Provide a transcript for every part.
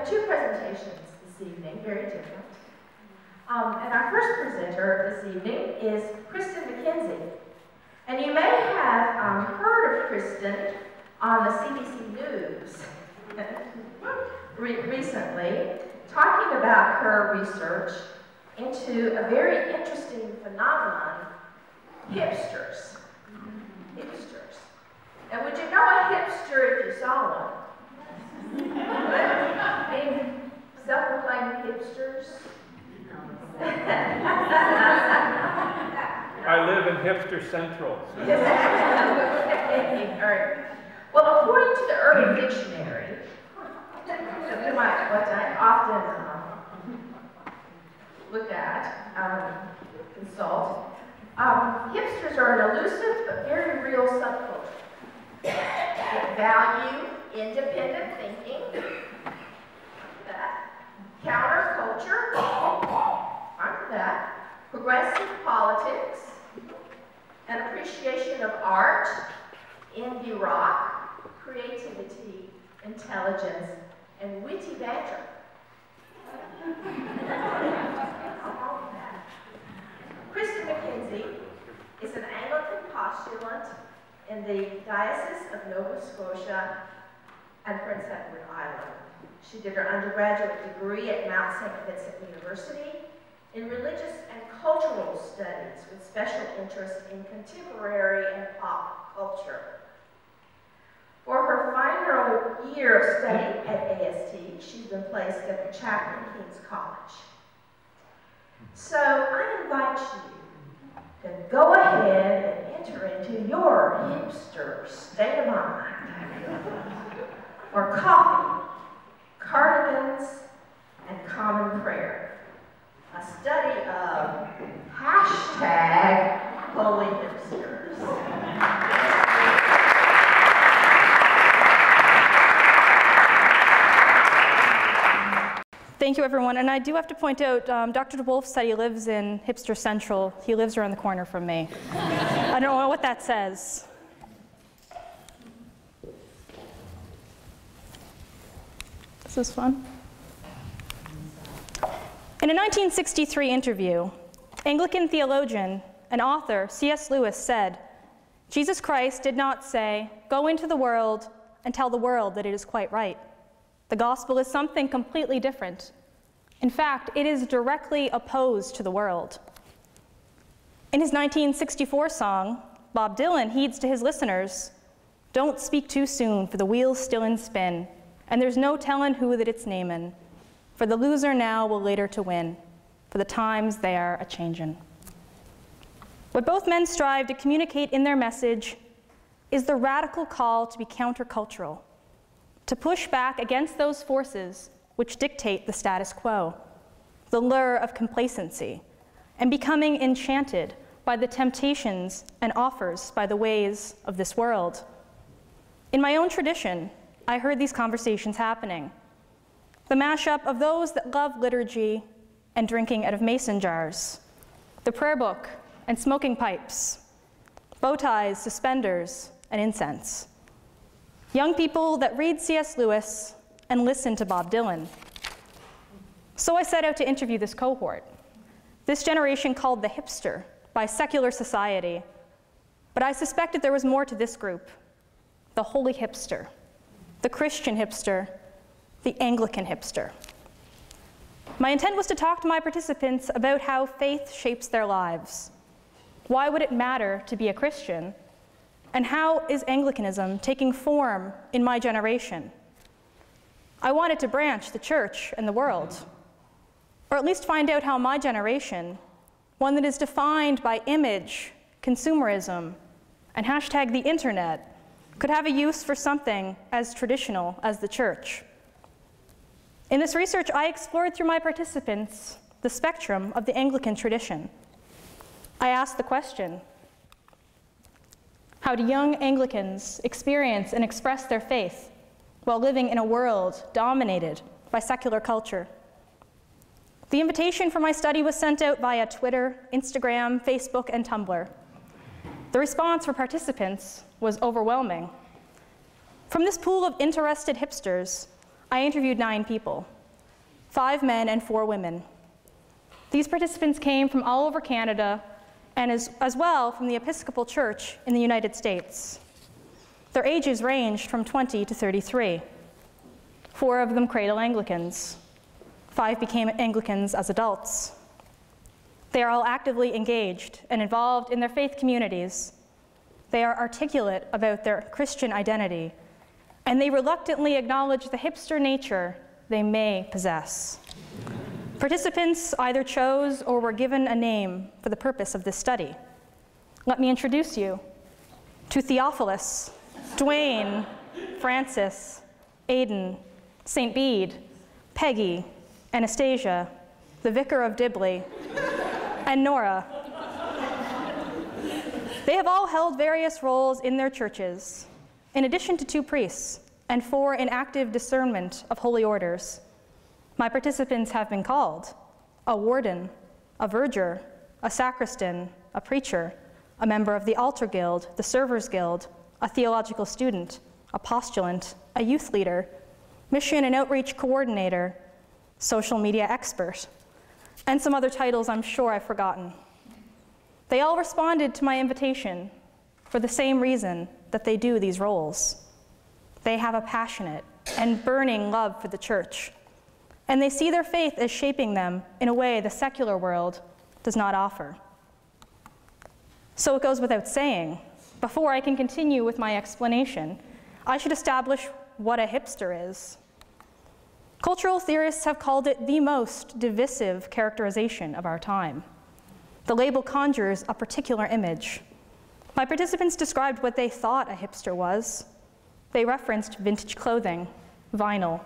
have two presentations this evening, very different. And our first presenter this evening is Kristin MacKenzie. And you may have heard of Kristin on the CBC News recently, talking about her research into a very interesting phenomenon, hipsters. Hipsters. And would you know a hipster if you saw one? I mean, self-proclaimed hipsters. I live in Hipster Central. Well, according to the Urban Dictionary, what I often look at, consult, hipsters are an elusive but very real subculture that value independent thinking, counterculture, progressive politics, an appreciation of art, indie rock, creativity, intelligence, and witty banter. Kristin MacKenzie is an Anglican postulant in the Diocese of Nova Scotia and Prince Edward Island. She did her undergraduate degree at Mount St. Vincent University in religious and cultural studies with special interest in contemporary and pop culture. For her final year of study at AST, she's been placed at the Chaplain King's College. So I invite you to go ahead and enter into your hipster state of mind for coffee, cardigans, and common prayer. A study of #Holy Hipsters. Thank you, everyone. And I do have to point out, Dr. DeWolf said he lives in Hipster Central. He lives around the corner from me. I don't know what that says. This is fun. In a 1963 interview, Anglican theologian and author C.S. Lewis said, Jesus Christ did not say, "Go into the world and tell the world that it is quite right." The gospel is something completely different. In fact, it is directly opposed to the world. In his 1964 song, Bob Dylan heeds to his listeners, "Don't speak too soon, for the wheel's still in spin, and there's no tellin' who that it's namin', for the loser now will later to win, for the times they are a-changin'." What both men strive to communicate in their message is the radical call to be countercultural, to push back against those forces which dictate the status quo, the lure of complacency, and becoming enchanted by the temptations and offers by the ways of this world. In my own tradition, I heard these conversations happening. The mashup of those that love liturgy and drinking out of mason jars, the prayer book and smoking pipes, bow ties, suspenders, and incense. Young people that read C.S. Lewis and listen to Bob Dylan. So I set out to interview this cohort, this generation called the hipster by secular society. But I suspected there was more to this group: the holy hipster, the Christian hipster, the Anglican hipster. My intent was to talk to my participants about how faith shapes their lives. Why would it matter to be a Christian? And how is Anglicanism taking form in my generation? I wanted to branch the church and the world, or at least find out how my generation, one that is defined by image, consumerism, and #the internet, could have a use for something as traditional as the church. In this research, I explored through my participants the spectrum of the Anglican tradition. I asked the question, how do young Anglicans experience and express their faith while living in a world dominated by secular culture? The invitation for my study was sent out via Twitter, Instagram, Facebook, and Tumblr. The response for participants was overwhelming. From this pool of interested hipsters, I interviewed 9 people, 5 men and 4 women. These participants came from all over Canada and as well from the Episcopal Church in the United States. Their ages ranged from 20 to 33. 4 of them cradle Anglicans. 5 became Anglicans as adults. They are all actively engaged and involved in their faith communities. They are articulate about their Christian identity, and they reluctantly acknowledge the hipster nature they may possess. Participants either chose or were given a name for the purpose of this study. Let me introduce you to Theophilus, Dwayne, Francis, Aidan, St. Bede, Peggy, Anastasia, the Vicar of Dibley, and Nora. They have all held various roles in their churches, in addition to 2 priests and 4 in active discernment of holy orders. My participants have been called a warden, a verger, a sacristan, a preacher, a member of the altar guild, the servers guild, a theological student, a postulant, a youth leader, mission and outreach coordinator, social media expert, and some other titles I'm sure I've forgotten. They all responded to my invitation for the same reason that they do these roles. They have a passionate and burning love for the church, and they see their faith as shaping them in a way the secular world does not offer. So it goes without saying, before I can continue with my explanation, I should establish what a hipster is. Cultural theorists have called it the most divisive characterization of our time. The label conjures a particular image. My participants described what they thought a hipster was. They referenced vintage clothing, vinyl,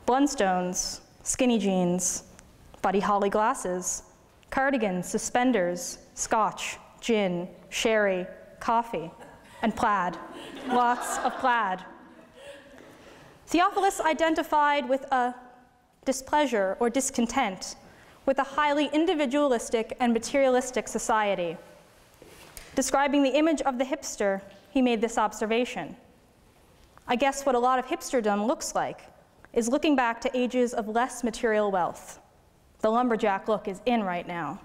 Blundstones, skinny jeans, Buddy Holly glasses, cardigans, suspenders, scotch, gin, sherry, coffee, and plaid. Lots of plaid. Theophilus identified with a displeasure or discontent with a highly individualistic and materialistic society. Describing the image of the hipster, he made this observation. I guess what a lot of hipsterdom looks like is looking back to ages of less material wealth. The lumberjack look is in right now.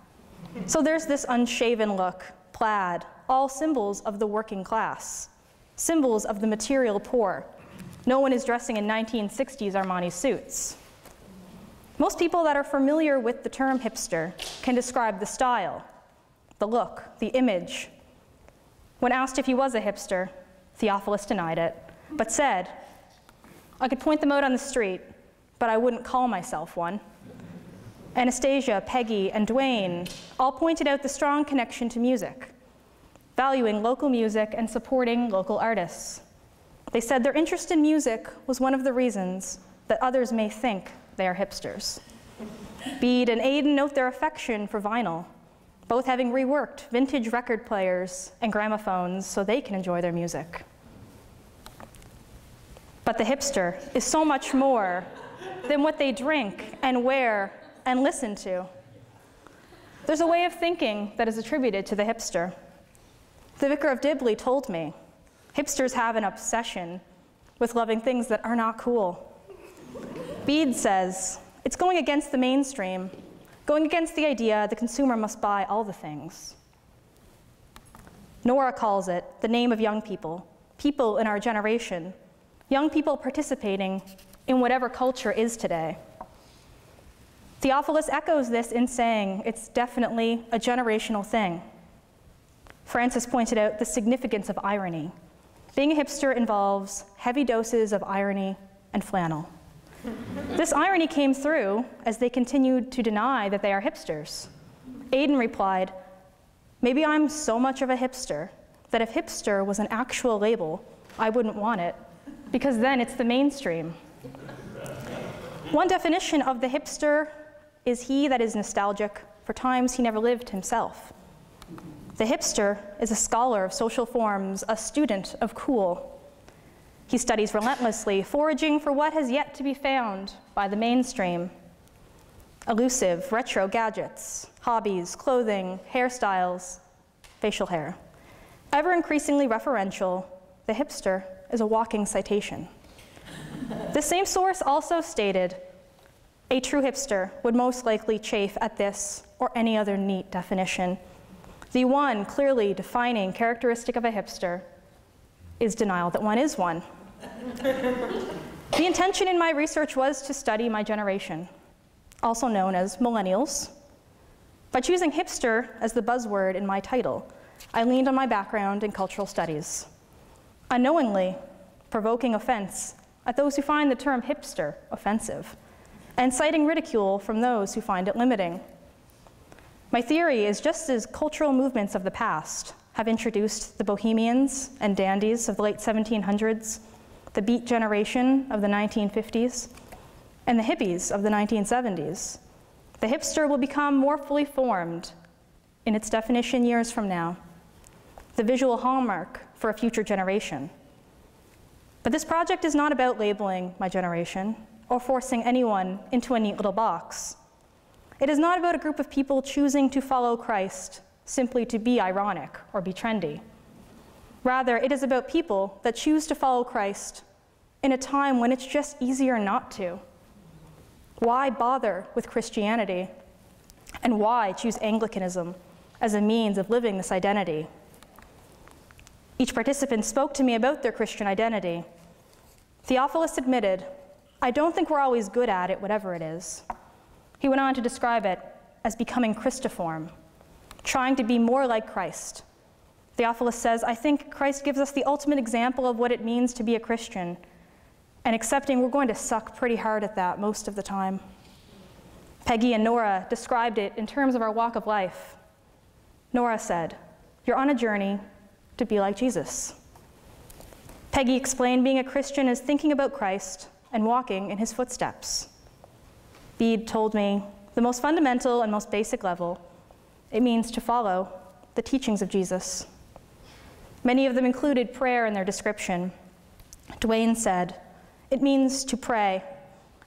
So there's this unshaven look, plaid, all symbols of the working class, symbols of the material poor. No one is dressing in 1960s Armani suits. Most people that are familiar with the term hipster can describe the style, the look, the image. When asked if he was a hipster, Theophilus denied it, but said, I could point them out on the street, but I wouldn't call myself one. Anastasia, Peggy, and Dwayne all pointed out the strong connection to music, valuing local music and supporting local artists. They said their interest in music was one of the reasons that others may think they are hipsters. Bede and Aidan note their affection for vinyl, both having reworked vintage record players and gramophones so they can enjoy their music. But the hipster is so much more than what they drink and wear and listen to. There's a way of thinking that is attributed to the hipster. The Vicar of Dibley told me, hipsters have an obsession with loving things that are not cool. Bede says, it's going against the mainstream, going against the idea the consumer must buy all the things. Nora calls it the name of young people, people in our generation, young people participating in whatever culture is today. Theophilus echoes this in saying it's definitely a generational thing. Francis pointed out the significance of irony. Being a hipster involves heavy doses of irony and flannel. This irony came through as they continued to deny that they are hipsters. Aidan replied, maybe I'm so much of a hipster that if hipster was an actual label, I wouldn't want it, because then it's the mainstream. One definition of the hipster is he that is nostalgic for times he never lived himself. The hipster is a scholar of social forms, a student of cool. He studies relentlessly, foraging for what has yet to be found by the mainstream. Elusive, retro gadgets, hobbies, clothing, hairstyles, facial hair. Ever increasingly referential, the hipster is a walking citation. The same source also stated, A true hipster would most likely chafe at this or any other neat definition. The one clearly defining characteristic of a hipster is denial that one is one. The intention in my research was to study my generation, also known as millennials. By choosing hipster as the buzzword in my title, I leaned on my background in cultural studies, unknowingly provoking offense at those who find the term hipster offensive, and citing ridicule from those who find it limiting. My theory is just as cultural movements of the past have introduced the bohemians and dandies of the late 1700s, the beat generation of the 1950s, and the hippies of the 1970s, the hipster will become more fully formed in its definition years from now, the visual hallmark for a future generation. But this project is not about labeling my generation or forcing anyone into a neat little box. It is not about a group of people choosing to follow Christ simply to be ironic or be trendy. Rather, it is about people that choose to follow Christ in a time when it's just easier not to. Why bother with Christianity? And why choose Anglicanism as a means of living this identity? Each participant spoke to me about their Christian identity. Theophilus admitted, "I don't think we're always good at it, whatever it is." He went on to describe it as becoming Christiform, trying to be more like Christ. Theophilus says, "I think Christ gives us the ultimate example of what it means to be a Christian, and accepting we're going to suck pretty hard at that most of the time." Peggy and Nora described it in terms of our walk of life. Nora said, "You're on a journey to be like Jesus." Peggy explained being a Christian is thinking about Christ and walking in his footsteps. Bede told me, the most fundamental and most basic level, it means to follow the teachings of Jesus. Many of them included prayer in their description. Dwayne said, "It means to pray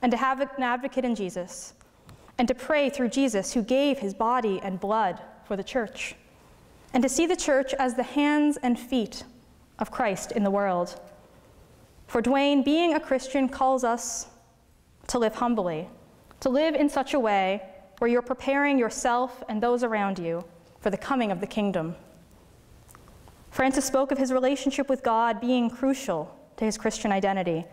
and to have an advocate in Jesus, and to pray through Jesus who gave his body and blood for the church, and to see the church as the hands and feet of Christ in the world." For Dwayne, being a Christian calls us to live humbly, to live in such a way where you're preparing yourself and those around you for the coming of the kingdom. Francis spoke of his relationship with God being crucial to his Christian identity.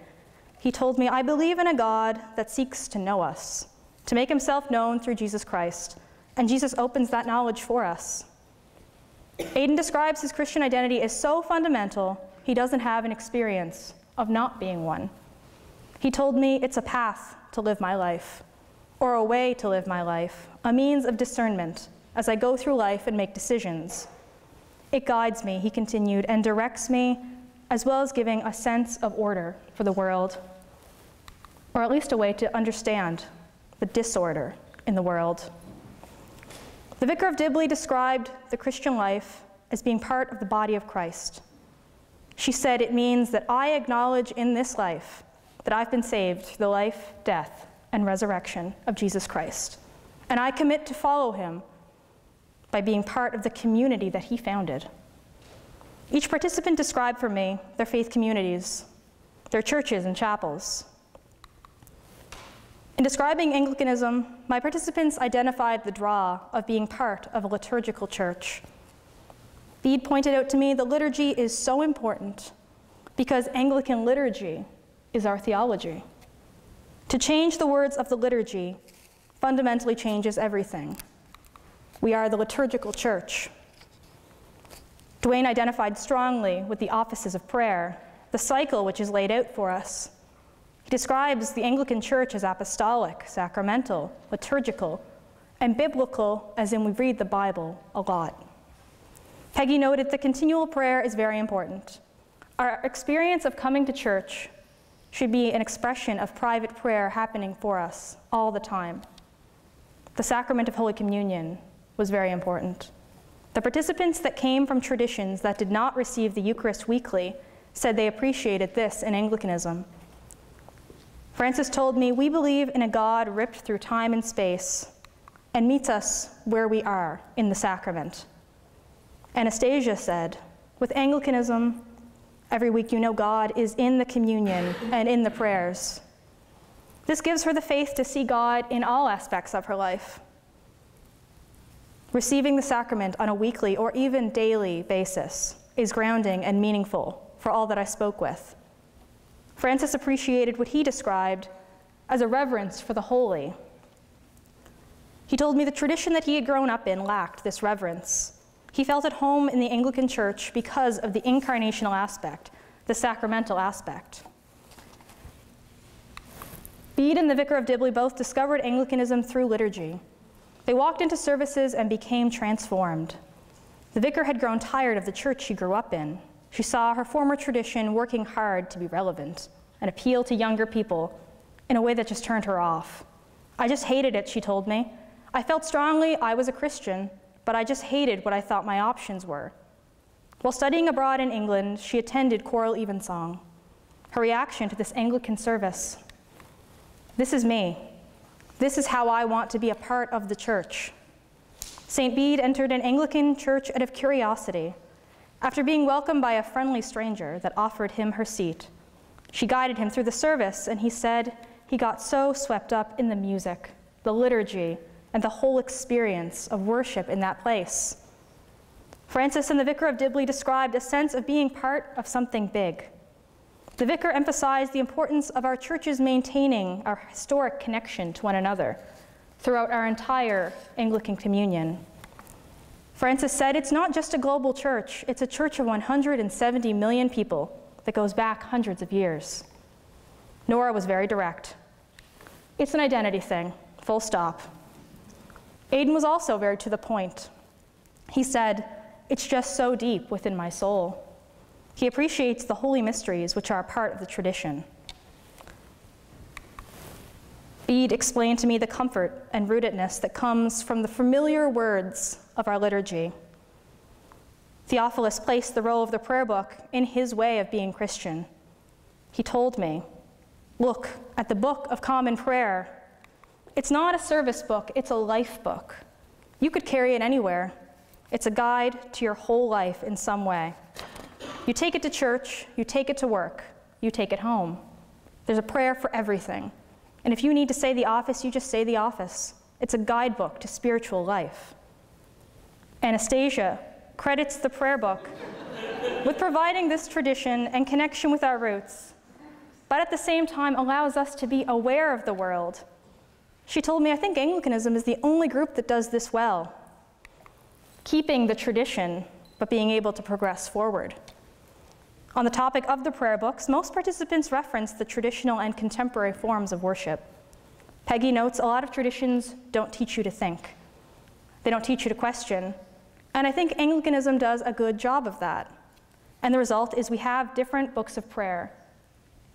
He told me, "I believe in a God that seeks to know us, to make himself known through Jesus Christ, and Jesus opens that knowledge for us." Aidan describes his Christian identity as so fundamental, he doesn't have an experience of not being one. He told me it's a path to live my life, or a way to live my life, a means of discernment as I go through life and make decisions. It guides me, he continued, and directs me, as well as giving a sense of order for the world, or at least a way to understand the disorder in the world. The Vicar of Dibley described the Christian life as being part of the body of Christ. She said, "It means that I acknowledge in this life that I've been saved through the life, death, and resurrection of Jesus Christ, and I commit to follow him by being part of the community that he founded." Each participant described for me their faith communities, their churches and chapels. In describing Anglicanism, my participants identified the draw of being part of a liturgical church. Bede pointed out to me the liturgy is so important because Anglican liturgy is our theology. To change the words of the liturgy fundamentally changes everything. We are the liturgical church. Dwayne identified strongly with the offices of prayer, the cycle which is laid out for us. He describes the Anglican Church as apostolic, sacramental, liturgical, and biblical, as in we read the Bible a lot. Peggy noted that continual prayer is very important. Our experience of coming to church should be an expression of private prayer happening for us all the time. The sacrament of Holy Communion was very important. The participants that came from traditions that did not receive the Eucharist weekly said they appreciated this in Anglicanism. Francis told me, "We believe in a God ripped through time and space and meets us where we are in the sacrament." Anastasia said, "With Anglicanism, every week you know God is in the communion and in the prayers." This gives her the faith to see God in all aspects of her life. Receiving the sacrament on a weekly or even daily basis is grounding and meaningful for all that I spoke with. Francis appreciated what he described as a reverence for the holy. He told me the tradition that he had grown up in lacked this reverence. He felt at home in the Anglican Church because of the incarnational aspect, the sacramental aspect. Bede and the Vicar of Dibley both discovered Anglicanism through liturgy. They walked into services and became transformed. The vicar had grown tired of the church she grew up in. She saw her former tradition working hard to be relevant and appeal to younger people in a way that just turned her off. I just hated it, she told me. I felt strongly I was a Christian, but I just hated what I thought my options were. While studying abroad in England, she attended choral evensong. Her reaction to this Anglican service: "This is me. This is how I want to be a part of the church." St. Bede entered an Anglican church out of curiosity. After being welcomed by a friendly stranger that offered him her seat, she guided him through the service, and he said he got so swept up in the music, the liturgy, and the whole experience of worship in that place. Francis and the Vicar of Dibley described a sense of being part of something big. The vicar emphasized the importance of our churches maintaining our historic connection to one another throughout our entire Anglican communion. Francis said, "It's not just a global church, it's a church of 170 million people that goes back hundreds of years." Nora was very direct. "It's an identity thing, full stop." Aidan was also very to the point. He said, "It's just so deep within my soul." He appreciates the holy mysteries which are a part of the tradition. Bede explained to me the comfort and rootedness that comes from the familiar words of our liturgy. Theophilus placed the role of the prayer book in his way of being Christian. He told me, "Look at the Book of Common Prayer. It's not a service book, it's a life book. You could carry it anywhere. It's a guide to your whole life in some way. You take it to church, you take it to work, you take it home. There's a prayer for everything. And if you need to say the office, you just say the office. It's a guidebook to spiritual life." Anastasia credits the prayer book with providing this tradition and connection with our roots, but at the same time allows us to be aware of the world. She told me, "I think Anglicanism is the only group that does this well, keeping the tradition, but being able to progress forward." On the topic of the prayer books, most participants reference the traditional and contemporary forms of worship. Peggy notes a lot of traditions don't teach you to think. They don't teach you to question. And I think Anglicanism does a good job of that. And the result is we have different books of prayer,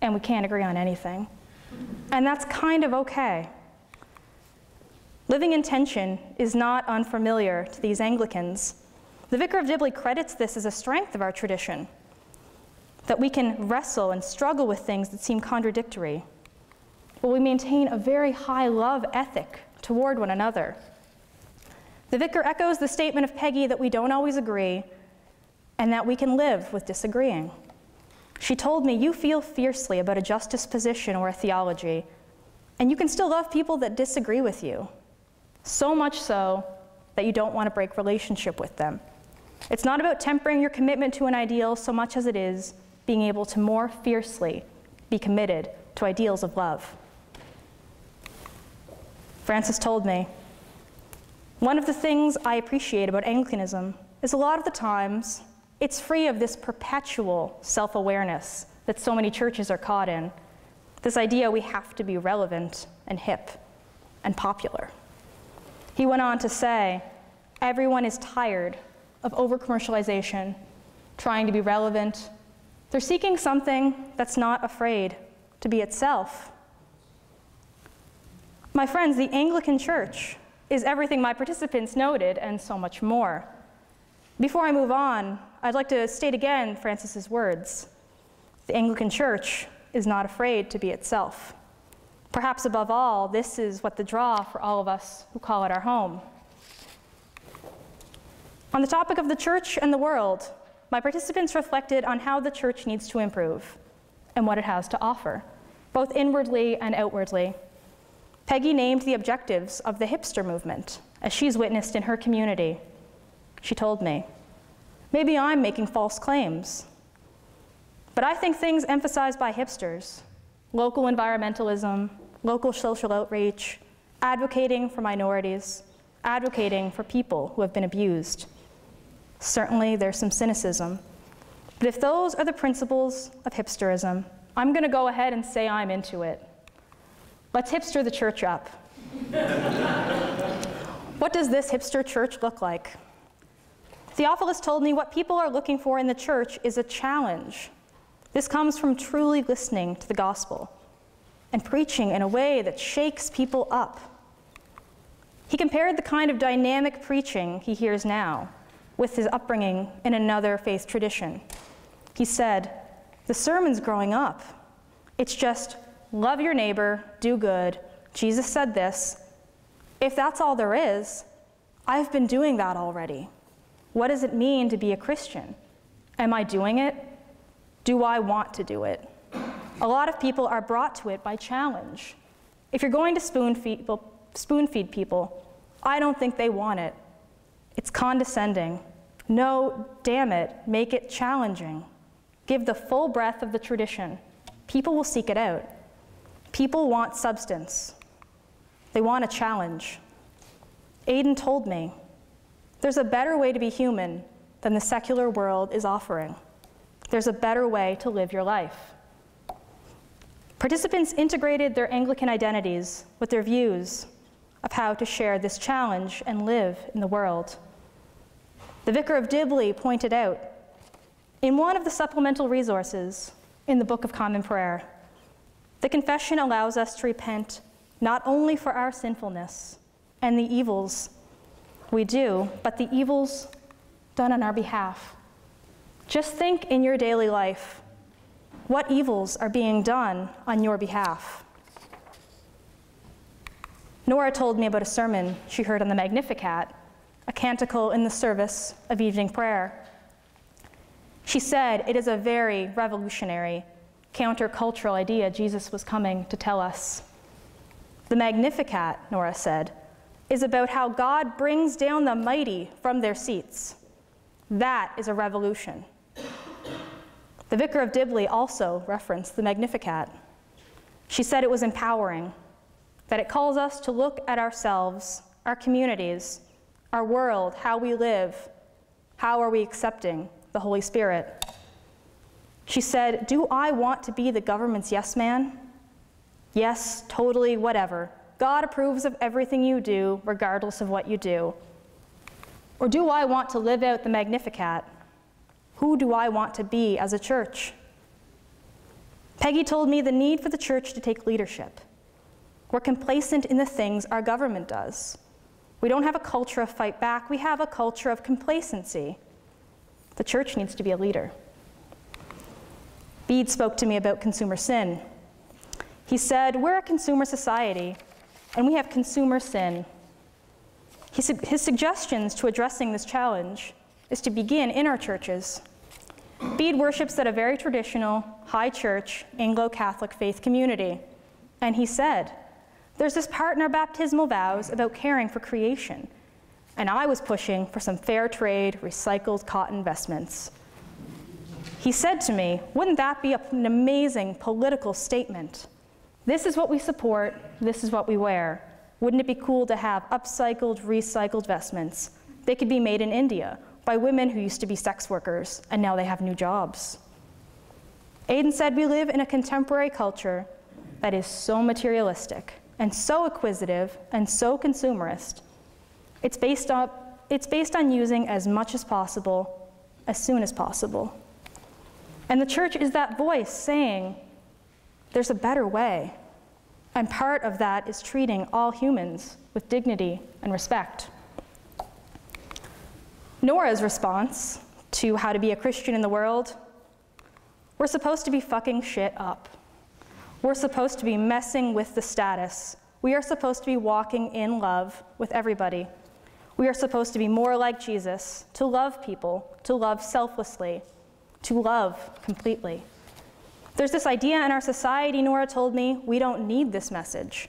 and we can't agree on anything. And that's kind of okay. Living in tension is not unfamiliar to these Anglicans. The Vicar of Dibley credits this as a strength of our tradition, that we can wrestle and struggle with things that seem contradictory, but we maintain a very high love ethic toward one another. The vicar echoes the statement of Peggy that we don't always agree and that we can live with disagreeing. She told me, "You feel fiercely about a justice position or a theology, and you can still love people that disagree with you, so much so that you don't want to break relationship with them. It's not about tempering your commitment to an ideal so much as it is being able to more fiercely be committed to ideals of love." Francis told me, "One of the things I appreciate about Anglicanism is a lot of the times it's free of this perpetual self-awareness that so many churches are caught in, this idea we have to be relevant and hip and popular." He went on to say, "Everyone is tired of over-commercialization, trying to be relevant. They're seeking something that's not afraid to be itself." My friends, the Anglican Church is everything my participants noted and so much more. Before I move on, I'd like to state again Francis's words. The Anglican Church is not afraid to be itself. Perhaps above all, this is what the draw for all of us who call it our home. On the topic of the church and the world, my participants reflected on how the church needs to improve and what it has to offer. both inwardly and outwardly. Peggy named the objectives of the hipster movement, as she's witnessed in her community. She told me, maybe I'm making false claims, but I think things emphasized by hipsters, local environmentalism, local social outreach, advocating for minorities, advocating for people who have been abused. Certainly there's some cynicism, but if those are the principles of hipsterism, I'm going to go ahead and say I'm into it. Let's hipster the church up. What does this hipster church look like? Theophilus told me what people are looking for in the church is a challenge. This comes from truly listening to the gospel and preaching in a way that shakes people up. He compared the kind of dynamic preaching he hears now with his upbringing in another faith tradition. He said, the sermons growing up, it's just love your neighbor, do good, Jesus said this. If that's all there is, I've been doing that already. What does it mean to be a Christian? Am I doing it? Do I want to do it? A lot of people are brought to it by challenge. If you're going to spoon feed people, I don't think they want it. It's condescending. No, damn it, make it challenging. Give the full breadth of the tradition. People will seek it out. People want substance. They want a challenge. Aidan told me, there's a better way to be human than the secular world is offering. There's a better way to live your life. Participants integrated their Anglican identities with their views of how to share this challenge and live in the world. The Vicar of Dibley pointed out, in one of the supplemental resources in the Book of Common Prayer, the confession allows us to repent not only for our sinfulness and the evils we do, but the evils done on our behalf. Just think in your daily life, what evils are being done on your behalf? Nora told me about a sermon she heard on the Magnificat, a canticle in the service of evening prayer. She said it is a very revolutionary, countercultural idea Jesus was coming to tell us. The Magnificat, Nora said, is about how God brings down the mighty from their seats. That is a revolution. The Vicar of Dibley also referenced the Magnificat. She said it was empowering, that it calls us to look at ourselves, our communities, our world, how we live, how are we accepting the Holy Spirit. She said, do I want to be the government's yes man? Yes, totally, whatever. God approves of everything you do, regardless of what you do. Or do I want to live out the Magnificat? Who do I want to be as a church? Peggy told me the need for the church to take leadership. We're complacent in the things our government does. We don't have a culture of fight back, we have a culture of complacency. The church needs to be a leader. Bede spoke to me about consumer sin. He said, we're a consumer society, and we have consumer sin. His suggestions to addressing this challenge is to begin in our churches. Bede worships at a very traditional, high church, Anglo-Catholic faith community. And he said, there's this part in our baptismal vows about caring for creation. And I was pushing for some fair trade, recycled cotton vestments. He said to me, wouldn't that be an amazing political statement? This is what we support, this is what we wear. Wouldn't it be cool to have upcycled, recycled vestments? They could be made in India by women who used to be sex workers, and now they have new jobs. Aidan said we live in a contemporary culture that is so materialistic and so acquisitive and so consumerist. It's based on using as much as possible, as soon as possible. And the church is that voice saying, there's a better way. And part of that is treating all humans with dignity and respect. Nora's response to how to be a Christian in the world, we're supposed to be fucking shit up. We're supposed to be messing with the status. We are supposed to be walking in love with everybody. We are supposed to be more like Jesus, to love people, to love selflessly, to love completely. There's this idea in our society, Nora told me, we don't need this message.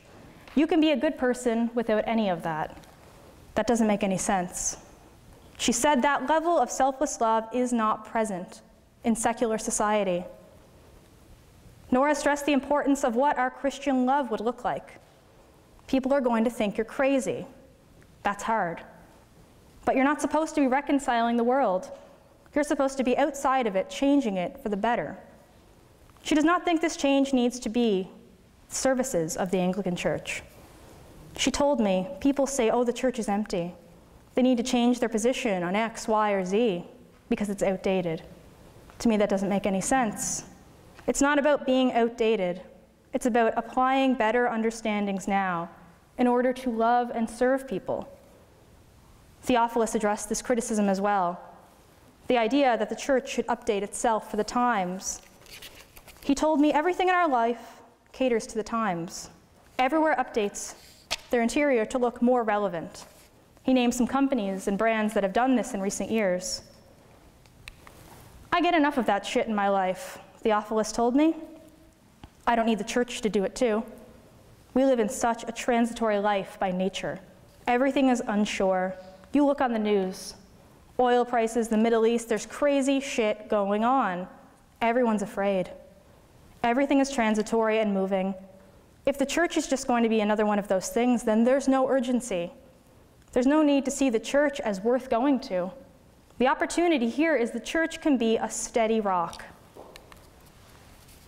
You can be a good person without any of that. That doesn't make any sense. She said that level of selfless love is not present in secular society. Nora stressed the importance of what our Christian love would look like. People are going to think you're crazy. That's hard. But you're not supposed to be reconciling the world. You're supposed to be outside of it, changing it for the better. She does not think this change needs to be services of the Anglican Church. She told me, people say, oh, the church is empty. They need to change their position on X, Y, or Z because it's outdated. To me, that doesn't make any sense. It's not about being outdated. It's about applying better understandings now in order to love and serve people. Theophilus addressed this criticism as well. The idea that the church should update itself for the times. He told me everything in our life caters to the times. Everywhere updates their interior to look more relevant. He named some companies and brands that have done this in recent years. I get enough of that shit in my life, Theophilus told me. I don't need the church to do it too. We live in such a transitory life by nature. Everything is unsure. You look on the news. Oil prices, the Middle East, there's crazy shit going on. Everyone's afraid. Everything is transitory and moving. If the church is just going to be another one of those things, then there's no urgency. There's no need to see the church as worth going to. The opportunity here is the church can be a steady rock.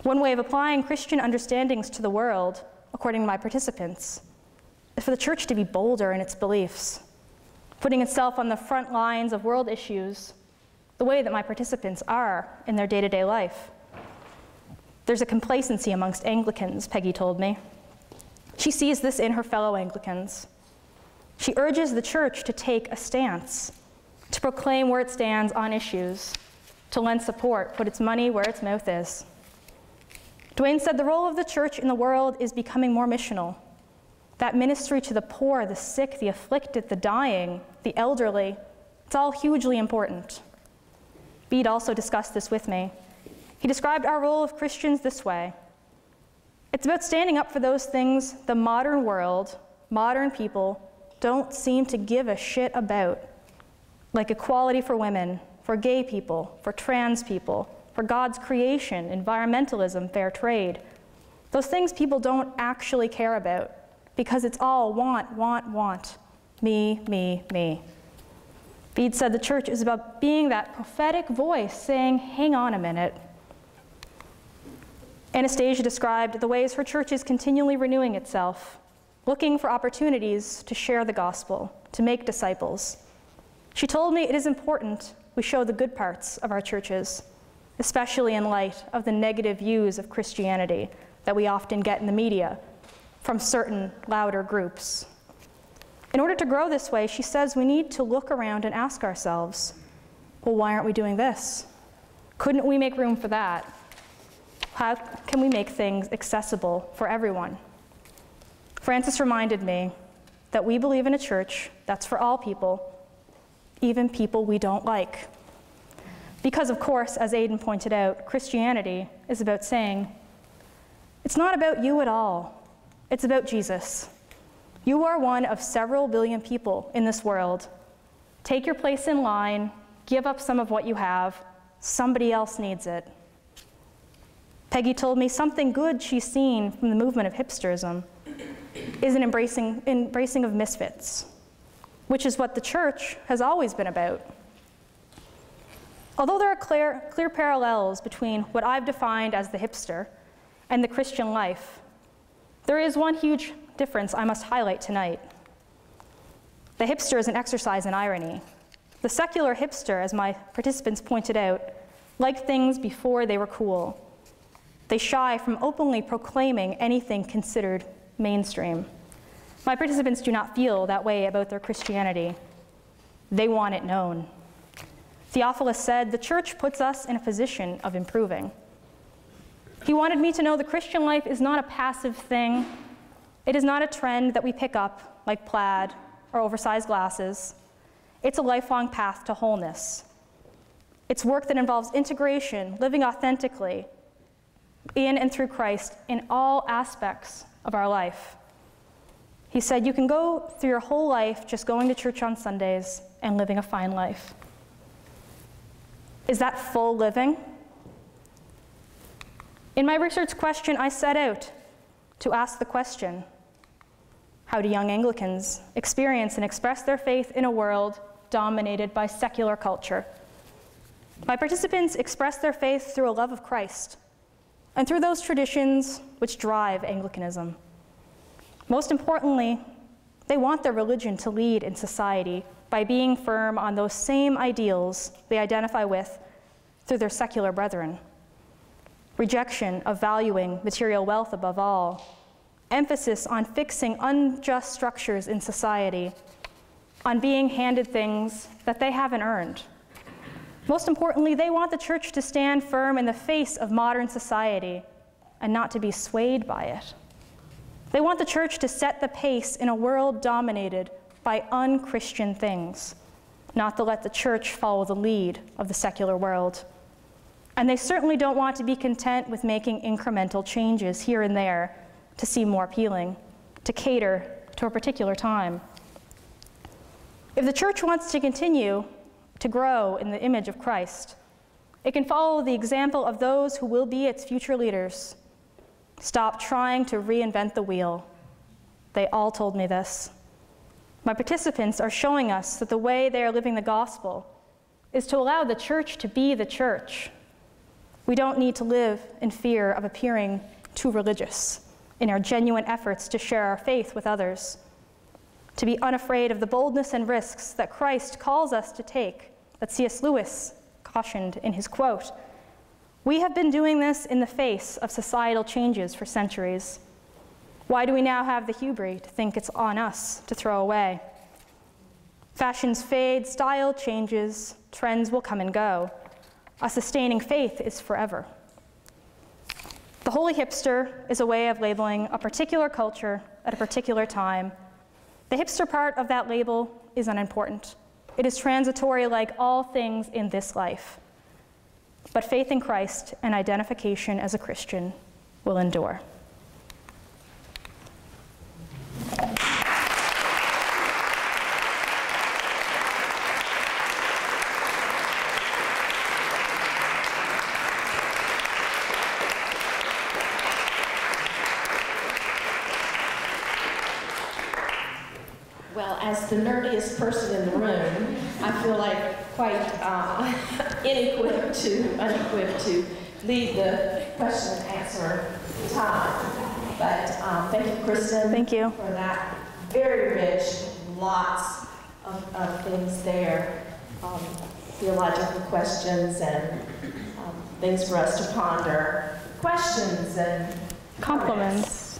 One way of applying Christian understandings to the world, according to my participants, is for the church to be bolder in its beliefs, putting itself on the front lines of world issues, the way that my participants are in their day-to-day life. There's a complacency amongst Anglicans, Peggy told me. She sees this in her fellow Anglicans. She urges the church to take a stance, to proclaim where it stands on issues, to lend support, put its money where its mouth is. Dwayne said the role of the church in the world is becoming more missional. That ministry to the poor, the sick, the afflicted, the dying, the elderly, it's all hugely important. Bede also discussed this with me. He described our role of Christians this way. It's about standing up for those things the modern world, modern people, don't seem to give a shit about, like equality for women, for gay people, for trans people, for God's creation, environmentalism, fair trade. Those things people don't actually care about because it's all want, want, want. Me, me, me. Bede said the church is about being that prophetic voice saying, hang on a minute. Anastasia described the ways her church is continually renewing itself, looking for opportunities to share the gospel, to make disciples. She told me it is important we show the good parts of our churches, especially in light of the negative views of Christianity that we often get in the media from certain louder groups. In order to grow this way, she says we need to look around and ask ourselves, well, why aren't we doing this? Couldn't we make room for that? How can we make things accessible for everyone? Francis reminded me that we believe in a church that's for all people, even people we don't like. Because, of course, as Aidan pointed out, Christianity is about saying, it's not about you at all. It's about Jesus. You are one of several billion people in this world. Take your place in line, give up some of what you have. Somebody else needs it. Peggy told me something good she's seen from the movement of hipsterism is an embracing of misfits, which is what the church has always been about. Although there are clear parallels between what I've defined as the hipster and the Christian life, there is one huge difference I must highlight tonight. The hipster is an exercise in irony. The secular hipster, as my participants pointed out, liked things before they were cool. They shy from openly proclaiming anything considered mainstream. My participants do not feel that way about their Christianity. They want it known. Theophilus said, the church puts us in a position of improving. He wanted me to know the Christian life is not a passive thing. It is not a trend that we pick up, like plaid or oversized glasses. It's a lifelong path to wholeness. It's work that involves integration, living authentically, in and through Christ in all aspects of our life. He said, you can go through your whole life just going to church on Sundays and living a fine life. Is that full living? In my research question, I set out to ask the question, how do young Anglicans experience and express their faith in a world dominated by secular culture? My participants express their faith through a love of Christ and through those traditions which drive Anglicanism. Most importantly, they want their religion to lead in society by being firm on those same ideals they identify with through their secular brethren. Rejection of valuing material wealth above all, emphasis on fixing unjust structures in society, on being handed things that they haven't earned. Most importantly, they want the church to stand firm in the face of modern society and not to be swayed by it. They want the church to set the pace in a world dominated by unchristian things, not to let the church follow the lead of the secular world. And they certainly don't want to be content with making incremental changes here and there to seem more appealing, to cater to a particular time. If the church wants to continue to grow in the image of Christ, it can follow the example of those who will be its future leaders. Stop trying to reinvent the wheel. They all told me this. My participants are showing us that the way they are living the gospel is to allow the church to be the church. We don't need to live in fear of appearing too religious in our genuine efforts to share our faith with others, to be unafraid of the boldness and risks that Christ calls us to take, that C.S. Lewis cautioned in his quote. We have been doing this in the face of societal changes for centuries. Why do we now have the hubris to think it's on us to throw away? Fashions fade, style changes, trends will come and go. A sustaining faith is forever. The holy hipster is a way of labeling a particular culture at a particular time. The hipster part of that label is unimportant. It is transitory like all things in this life. But faith in Christ and identification as a Christian will endure. Well, as the nerdiest person in the room, I feel like quite unequipped to lead the question and answer time. But thank you, Kristin. Thank you. For that very rich, lots of things there, theological questions and things for us to ponder, questions and compliments.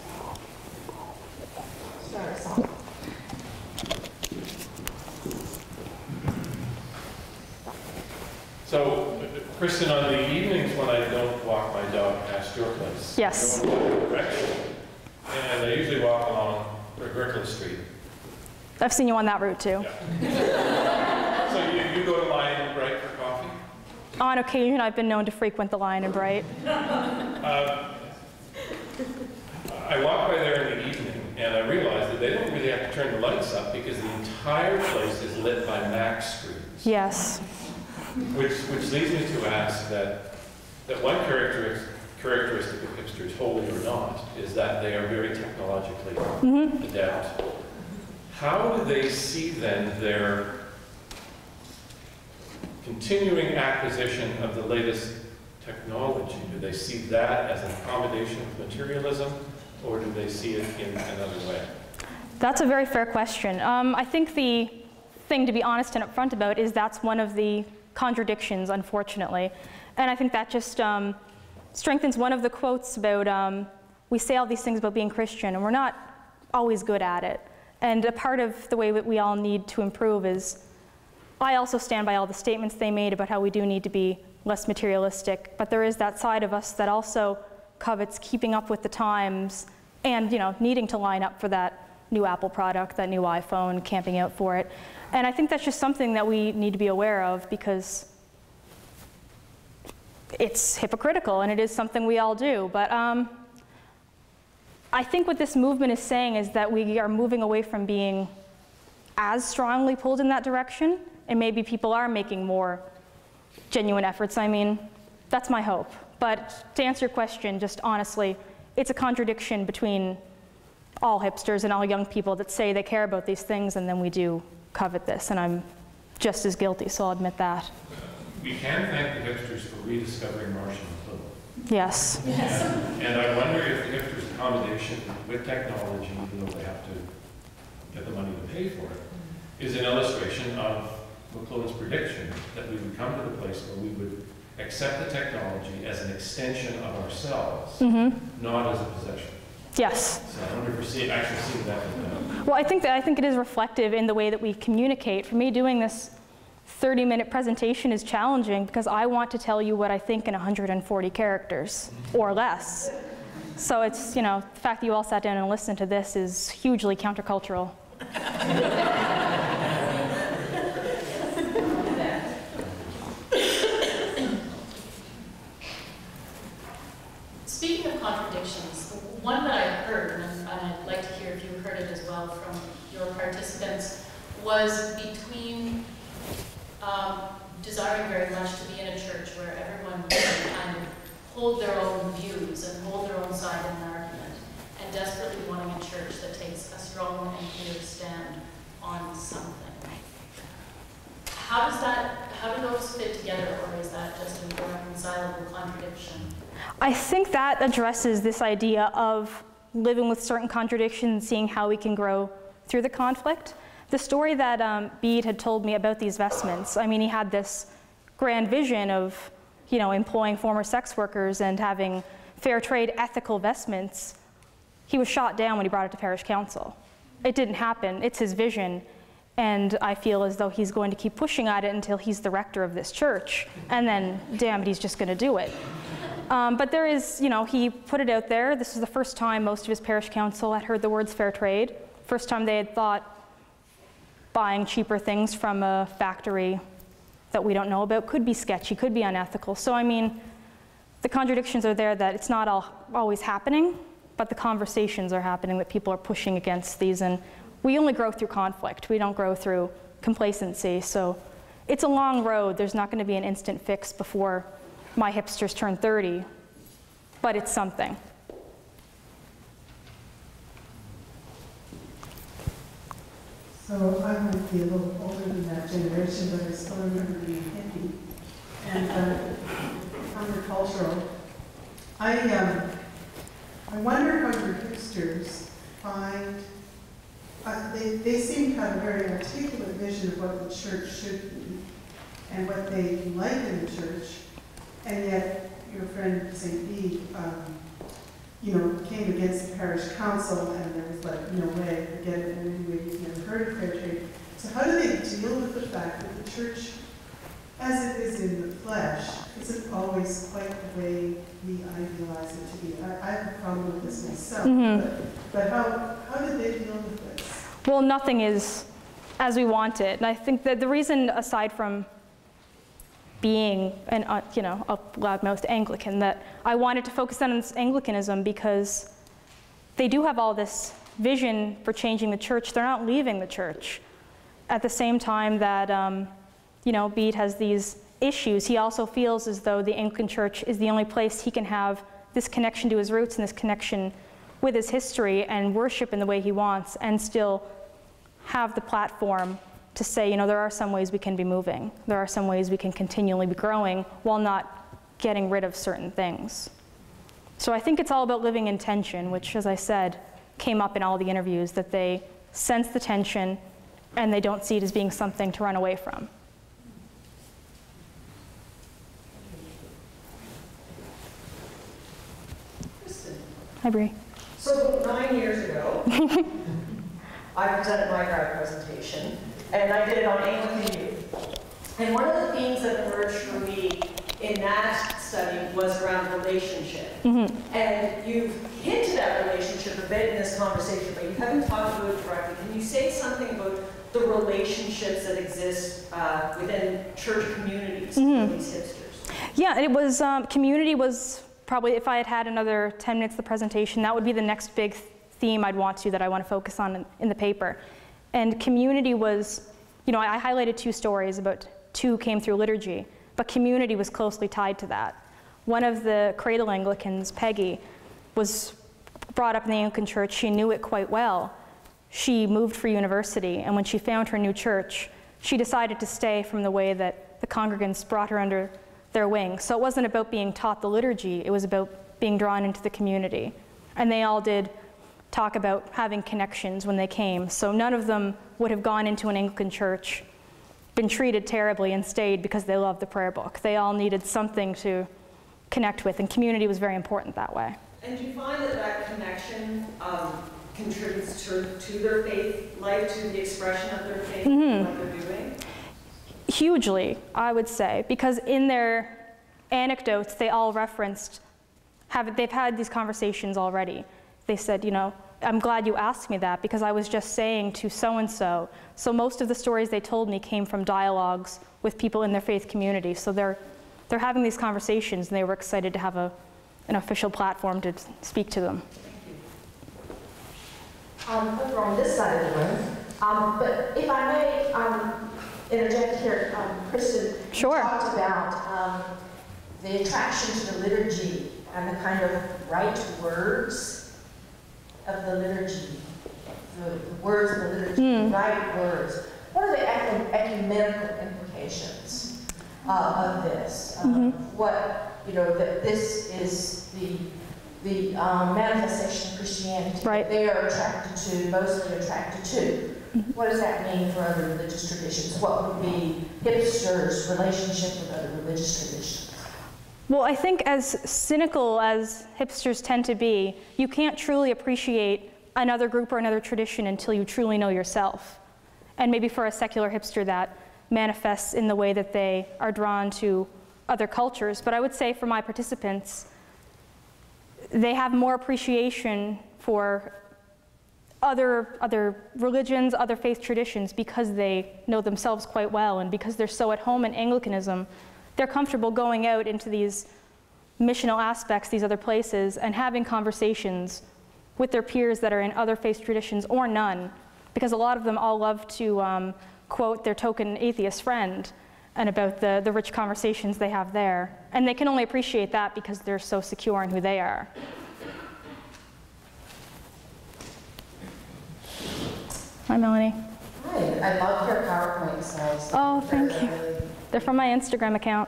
Start us off. So, Kristin, on the evenings when I don't walk my dog past your place, Yes. I go in that direction, and I usually walk along Grickle Street. I've seen you on that route too. Yeah. So you go to Lion and Bright for coffee? On occasion, I've been known to frequent the Lion and Bright. I walk by there in the evening, and I realize that they don't really have to turn the lights up because the entire place is lit by Mac screens. Yes. Which leads me to ask that one characteristic of hipsters, holy or not, is that they are very technologically adept. How do they see then their continuing acquisition of the latest technology? Do they see that as an accommodation of materialism, or do they see it in another way? That's a very fair question. I think the thing to be honest and upfront about is that's one of the contradictions, unfortunately. And I think that just strengthens one of the quotes about we say all these things about being Christian, and we're not always good at it. And a part of the way that we all need to improve is, I also stand by all the statements they made about how we do need to be less materialistic, but there is that side of us that also covets keeping up with the times and, you know, needing to line up for that new Apple product, that new iPhone, camping out for it. And I think that's just something that we need to be aware of, because it's hypocritical, and it is something we all do. But I think what this movement is saying is that we are moving away from being as strongly pulled in that direction, and maybe people are making more genuine efforts. I mean, that's my hope. But to answer your question, just honestly, it's a contradiction between all hipsters and all young people that say they care about these things, and then we do covet this, and I'm just as guilty, so I'll admit that. We can thank the hipsters for rediscovering Martian McLuhan. Yes. Yes. And I wonder if the hipsters' accommodation with technology, even though they have to get the money to pay for it, is an illustration of McLuhan's prediction that we would come to the place where we would accept the technology as an extension of ourselves, not as a possession. Yes. So I wonder if we're actually seeing that. Well, I think it is reflective in the way that we communicate. For me, doing this 30-minute presentation is challenging because I want to tell you what I think in 140 characters or less. So it's, you know, the fact that you all sat down and listened to this is hugely countercultural. Speaking of contradictions, one that I heard, and I'd like to hear if you heard it as well from your participants, was between desiring very much to be in a church where everyone can kind of hold their own views and hold their own side in an argument, and desperately wanting a church that takes a strong and clear stand on something. How do those fit together, or is that just an irreconcilable contradiction? I think that addresses this idea of living with certain contradictions, seeing how we can grow through the conflict. The story that Bede had told me about these vestments, I mean, he had this grand vision of, you know, employing former sex workers and having fair trade ethical vestments. He was shot down when he brought it to parish council. It didn't happen. It's his vision. And I feel as though he's going to keep pushing at it until he's the rector of this church. And then, damn it, he's just going to do it. But there is, you know, he put it out there. This is the first time most of his parish council had heard the words fair trade. First time they had thought buying cheaper things from a factory that we don't know about could be sketchy, could be unethical. So, I mean, the contradictions are there that it's not always happening, but the conversations are happening, that people are pushing against these. And we only grow through conflict. We don't grow through complacency. So it's a long road. There's not going to be an instant fix before my hipsters turn 30, but it's something. So I might be a little older than that generation, but I still remember being hippie and countercultural. I wonder how your hipsters find, they seem to have a very articulate vision of what the church should be and what they like in the church, and yet your friend St. Bede, you know, came against the parish council, and there was like, no way, forget it, and anyway, you've never heard of fair trade. So how do they deal with the fact that the church, as it is in the flesh, isn't always quite the way we idealize it to be? I have a problem with this myself, but how do they deal with this? Well, nothing is as we want it. And I think that the reason, aside from being an, you know, a loudmouthed Anglican, that I wanted to focus on Anglicanism because they do have all this vision for changing the church. They're not leaving the church. At the same time that, you know, Bede has these issues, he also feels as though the Anglican Church is the only place he can have this connection to his roots and this connection with his history and worship in the way he wants, and still have the platform to say, you know, there are some ways we can be moving. There are some ways we can continually be growing while not getting rid of certain things. So I think it's all about living in tension, which, as I said, came up in all the interviews, that they sense the tension and they don't see it as being something to run away from. Kristin. Hi, Bree. So 9 years ago, I presented my grad presentation, and I did it on Anglican youth. And one of the themes that emerged for me in that study was around relationship. And you've hinted at relationship a bit in this conversation, but you haven't talked about it directly. Can you say something about the relationships that exist within church communities for these hipsters? Yeah, it was, community was probably, if I had had another 10 minutes of the presentation, that would be the next big theme I want to focus on in the paper. And community was, you know, I highlighted 2 stories, about 2 came through liturgy, but community was closely tied to that. One of the cradle Anglicans, Peggy, was brought up in the Anglican church. She knew it quite well. She moved for university, and when she found her new church, she decided to stay from the way that the congregants brought her under their wing. So it wasn't about being taught the liturgy, it was about being drawn into the community. And they all did talk about having connections when they came. So none of them would have gone into an Anglican church, been treated terribly, and stayed because they loved the prayer book. They all needed something to connect with, and community was very important that way. And do you find that that connection contributes to their faith life, to the expression of their faith, what they're doing? Hugely, I would say, because in their anecdotes, they all referenced, they've had these conversations already. They said, you know, I'm glad you asked me that because I was just saying to so-and-so. So most of the stories they told me came from dialogues with people in their faith community. So they're having these conversations, and they were excited to have an official platform to speak to them. Over on this side of the room, but if I may interject here, Kristin, Sure. You talked about the attraction to the liturgy and the kind of right words of the liturgy, the words of the liturgy, the right words. What are the ecumenical implications of this? What, you know, that this is the manifestation of Christianity that they are attracted to, mostly attracted to. What does that mean for other religious traditions? What would be hipsters' relationship with other religious traditions? Well, I think as cynical as hipsters tend to be, you can't truly appreciate another group or another tradition until you truly know yourself. And maybe for a secular hipster that manifests in the way that they are drawn to other cultures. But I would say for my participants, they have more appreciation for other religions, other faith traditions, because they know themselves quite well, and because they're so at home in Anglicanism, they're comfortable going out into these missional aspects, these other places, and having conversations with their peers that are in other faith traditions or none, because a lot of them all love to quote their token atheist friend and about the rich conversations they have there. And they can only appreciate that because they're so secure in who they are. Hi, Melanie. Hi, I love your PowerPoint slides. Oh, thank you. They're from my Instagram account.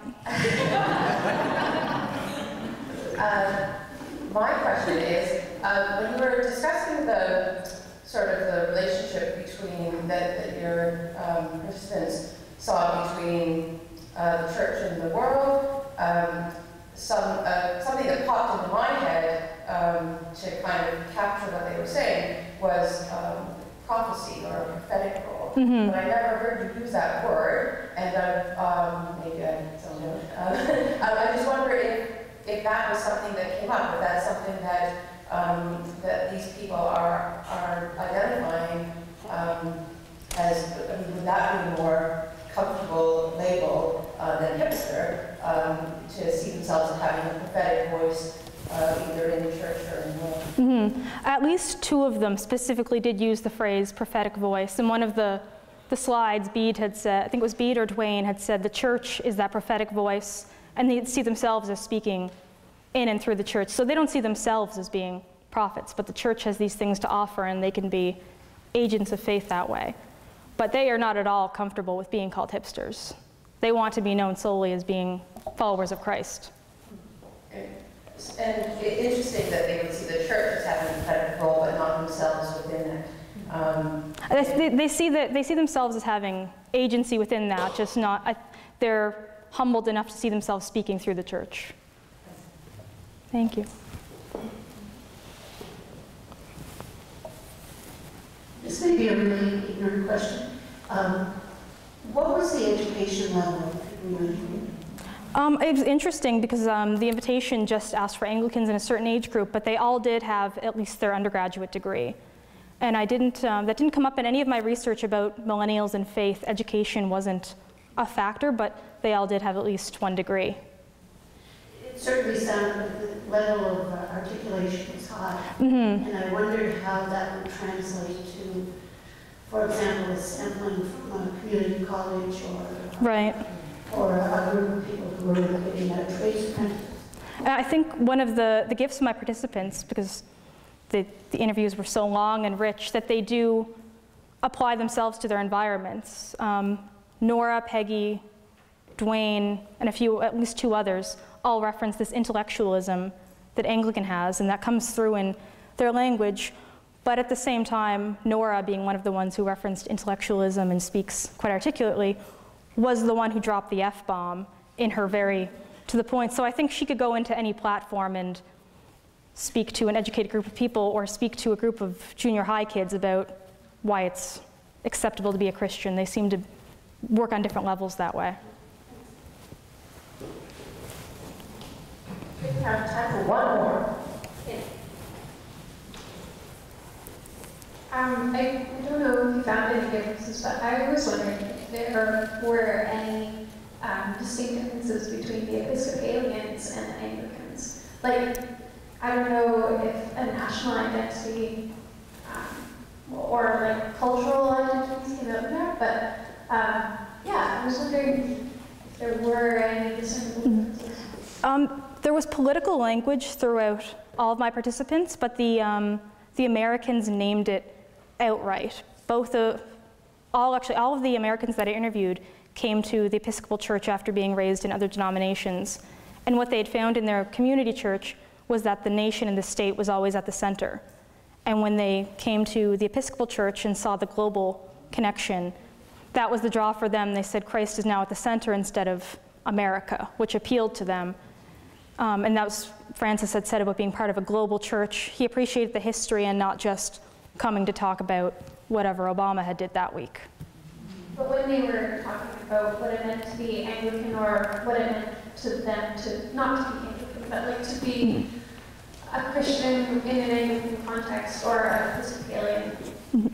My question is, when you were discussing the sort of the relationship between that your participants saw between the church and the world, something that popped into my head to kind of capture what they were saying was prophecy or a prophetic role. But I never heard you use that word, and maybe I don't know. I just wonder if that was something that came up, if that's something that that these people are identifying as, I mean, would that be a more comfortable label than hipster, to see themselves as having a prophetic voice either in the church or in the world? At least two of them specifically did use the phrase prophetic voice. And one of the slides, Bede had said, I think it was Bede or Dwayne, had said the church is that prophetic voice, and they see themselves as speaking in and through the church. So they don't see themselves as being prophets, but the church has these things to offer, and they can be agents of faith that way. But they are not at all comfortable with being called hipsters. They want to be known solely as being followers of Christ. And interesting that they would see the church as having a prophetic role, but not themselves within it. They see themselves as having agency within that, just not. They're humbled enough to see themselves speaking through the church. Thank you. This may be a really ignorant question. What was the education level in your group? It was interesting because the invitation just asked for Anglicans in a certain age group, but they all did have at least their undergraduate degree. And that didn't come up in any of my research about millennials and faith. Education wasn't a factor, but they all did have at least one degree. certainly sounded that the level of articulation was high. Mm-hmm. And I wondered how that would translate to, for example, a sampling from a community college Right. or a group of people who were getting trades apprentices. I think one of the gifts of my participants, because the interviews were so long and rich, that they do apply themselves to their environments. Nora, Peggy, Dwayne, and at least two others, all reference this intellectualism that Anglican has, and that comes through in their language. But at the same time, Nora, being one of the ones who referenced intellectualism and speaks quite articulately, was the one who dropped the F-bomb in her very to the point. So I think she could go into any platform and speak to an educated group of people or speak to a group of junior high kids about why it's acceptable to be a Christian. They seem to work on different levels that way. We have time for one more. I don't know if you found any differences, but I was wondering if there were any distinct differences between the Episcopalians and the Anglicans. Like, I don't know if a national identity or like cultural identities came out in there, but yeah, I was wondering if there were any discernible differences. There was political language throughout all of my participants, but the Americans named it outright. All of the Americans that I interviewed came to the Episcopal Church after being raised in other denominations. And what they had found in their community church was that the nation and the state was always at the center. And when they came to the Episcopal Church and saw the global connection, that was the draw for them. They said Christ is now at the center instead of America, which appealed to them. And that was, Francis had said about being part of a global church. He appreciated the history and not just coming to talk about whatever Obama had did that week. But when they were talking about what it meant to be Anglican or what it meant to them to not to be Anglican, but like to be a Christian in an Anglican context or an Episcopalian,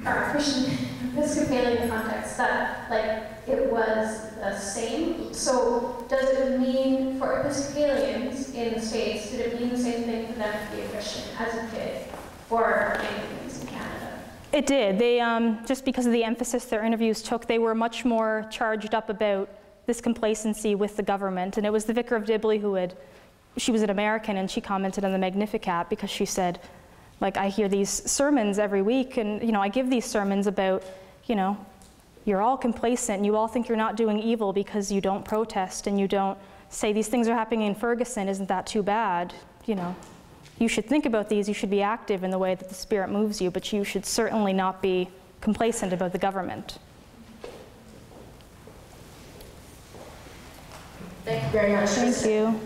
or a Christian Episcopalian context, that like it was the same. So does it mean for Episcopalians in the States, did it mean the same thing for them to be a Christian as it did for Anglicans in Canada? It did. They, just because of the emphasis their interviews took, they were much more charged up about this complacency with the government. And it was the Vicar of Dibley she was an American, and she commented on the Magnificat because she said, like, I hear these sermons every week, and, I give these sermons about, you're all complacent, and you all think you're not doing evil because you don't protest, and you don't say these things are happening in Ferguson, isn't that too bad? You should think about these, you should be active in the way that the Spirit moves you, but you should certainly not be complacent about the government. Thank you very much. Thank you.